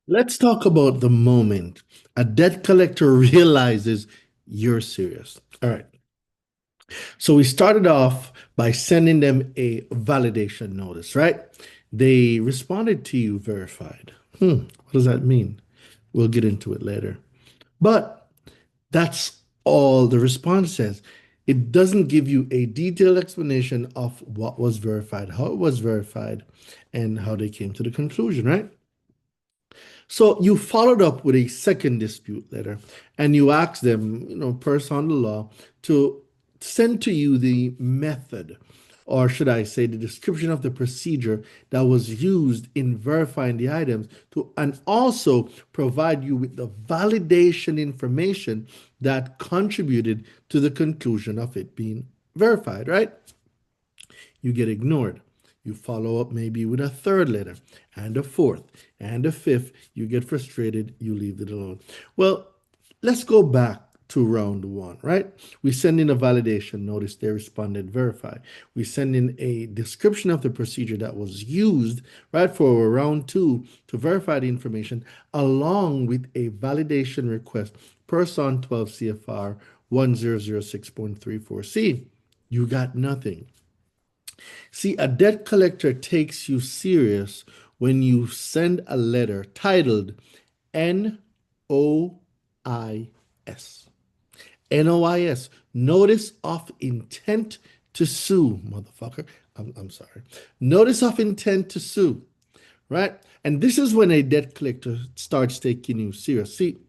Let's talk about the moment a debt collector realizes you're serious. All right. So we started off by sending them a validation notice, right? They responded to you verified. What does that mean? We'll get into it later. But that's all the response says. It doesn't give you a detailed explanation of what was verified, how it was verified, and how they came to the conclusion, right? So you followed up with a second dispute letter and you asked them, person on the law, to send to you the method, or should I say, the description of the procedure that was used in verifying the items to, and also provide you with the validation information that contributed to the conclusion of it being verified, right? You get ignored. You follow up maybe with a third letter and a fourth and a fifth. You get frustrated. You leave it alone. Well, let's go back to round one, right? We send in a validation notice. They responded verify. We send in a description of the procedure that was used, right, for round two to verify the information, along with a validation request per SON 12 CFR 1006.34C. You got nothing. See, a debt collector takes you serious when you send a letter titled NOIS. NOIS, Notice of Intent to Sue, motherfucker. I'm sorry. Notice of Intent to Sue, right? And this is when a debt collector starts taking you serious. See,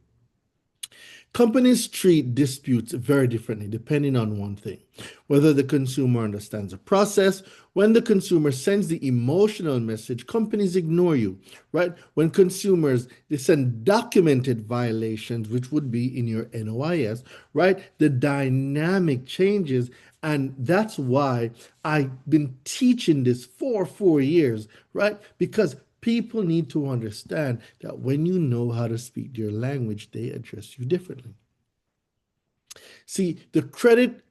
companies treat disputes very differently depending on one thing: whether the consumer understands the process. When the consumer sends the emotional message, companies ignore you, right? When consumers they send documented violations, which would be in your NOIS, right? The dynamic changes. And that's why I've been teaching this for 4 years, right? Because people need to understand that when you know how to speak their language, they address you differently. See, the credit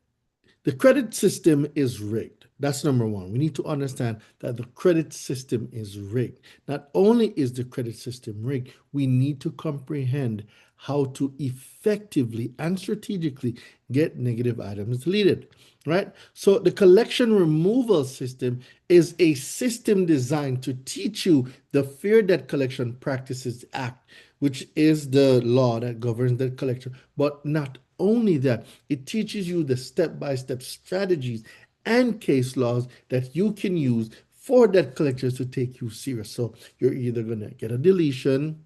system is rigged. That's number one. We need to understand that the credit system is rigged. Not only is the credit system rigged, we need to comprehend how to effectively and strategically get negative items deleted, right? So the collection removal system is a system designed to teach you the Fair Debt Collection Practices Act, which is the law that governs debt collection. But not only that, it teaches you the step-by-step strategies and case laws that you can use for debt collectors to take you serious. So you're either going to get a deletion,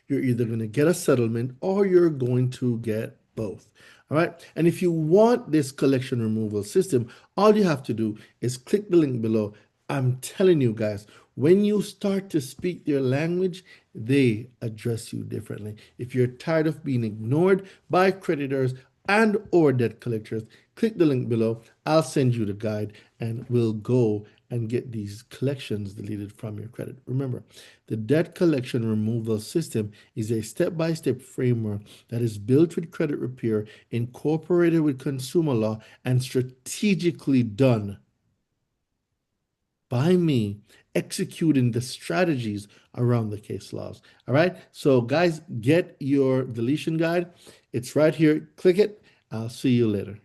you're either going to get a settlement, or you're going to get both. All right. And if you want this collection removal system, all you have to do is click the link below. I'm telling you guys, when you start to speak their language, they address you differently. If you're tired of being ignored by creditors and or debt collectors, click the link below. I'll send you the guide and we'll go and get these collections deleted from your credit. Remember, the debt collection removal system is a step-by-step framework that is built with credit repair, incorporated with consumer law, and strategically done by me executing the strategies around the case laws. All right. So, guys, get your deletion guide. It's right here. Click it. I'll see you later.